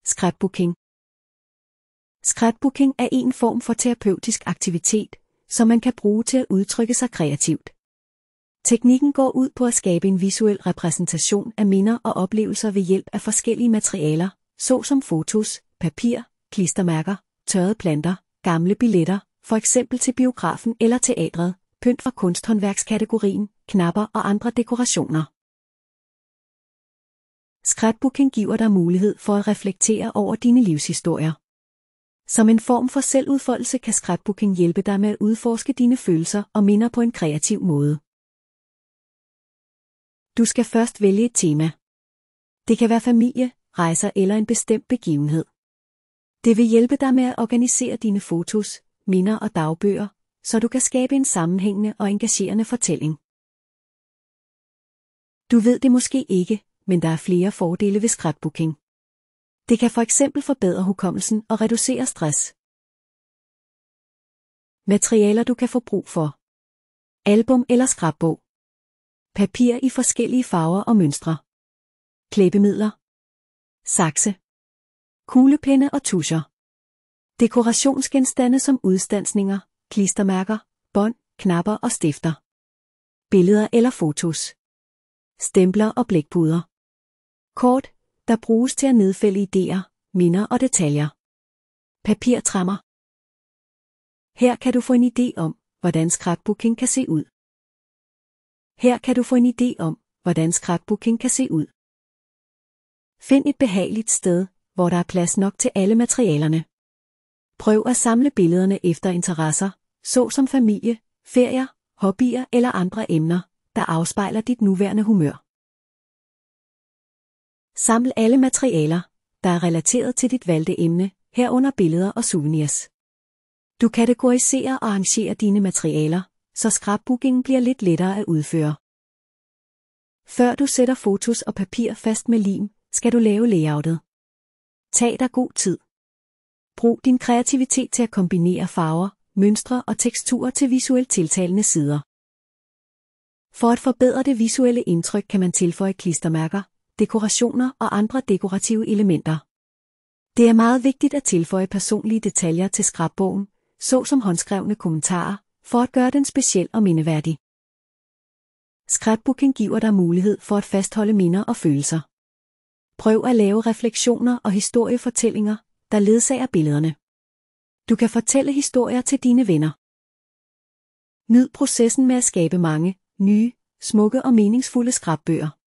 Scrapbooking. Scrapbooking er en form for terapeutisk aktivitet, som man kan bruge til at udtrykke sig kreativt. Teknikken går ud på at skabe en visuel repræsentation af minder og oplevelser ved hjælp af forskellige materialer, såsom fotos, papir, klistermærker, tørrede planter, gamle billetter, for eksempel til biografen eller teatret, pynt fra kunsthåndværkskategorien, knapper og andre dekorationer. Scrapbooking giver dig mulighed for at reflektere over dine livshistorier. Som en form for selvudfoldelse kan scrapbooking hjælpe dig med at udforske dine følelser og minder på en kreativ måde. Du skal først vælge et tema. Det kan være familie, rejser eller en bestemt begivenhed. Det vil hjælpe dig med at organisere dine fotos, minder og dagbøger, så du kan skabe en sammenhængende og engagerende fortælling. Du ved det måske ikke, men der er flere fordele ved scrapbooking. Det kan for eksempel forbedre hukommelsen og reducere stress. Materialer du kan få brug for. Album eller scrapbog. Papir i forskellige farver og mønstre. Klæbemidler. Sakse. Kuglepenne og tuscher. Dekorationsgenstande som udstansninger, klistermærker, bånd, knapper og stifter. Billeder eller fotos. Stempler og blækpuder. Kort, der bruges til at nedfælde idéer, minder og detaljer. Papirtræmmer. Her kan du få en idé om, hvordan scrapbooking kan se ud. Find et behageligt sted, hvor der er plads nok til alle materialerne. Prøv at samle billederne efter interesser, såsom familie, ferier, hobbyer eller andre emner, der afspejler dit nuværende humør. Saml alle materialer, der er relateret til dit valgte emne, herunder billeder og souvenirs. Du kategoriserer og arrangerer dine materialer, så scrapbookingen bliver lidt lettere at udføre. Før du sætter fotos og papir fast med lim, skal du lave layoutet. Tag dig god tid. Brug din kreativitet til at kombinere farver, mønstre og teksturer til visuelt tiltalende sider. For at forbedre det visuelle indtryk kan man tilføje klistermærker, dekorationer og andre dekorative elementer. Det er meget vigtigt at tilføje personlige detaljer til scrapbogen, såsom håndskrevne kommentarer, for at gøre den speciel og mindeværdig. Scrapbooking giver dig mulighed for at fastholde minder og følelser. Prøv at lave refleksioner og historiefortællinger, der ledsager billederne. Du kan fortælle historier til dine venner. Nyd processen med at skabe mange, nye, smukke og meningsfulde scrapbøger.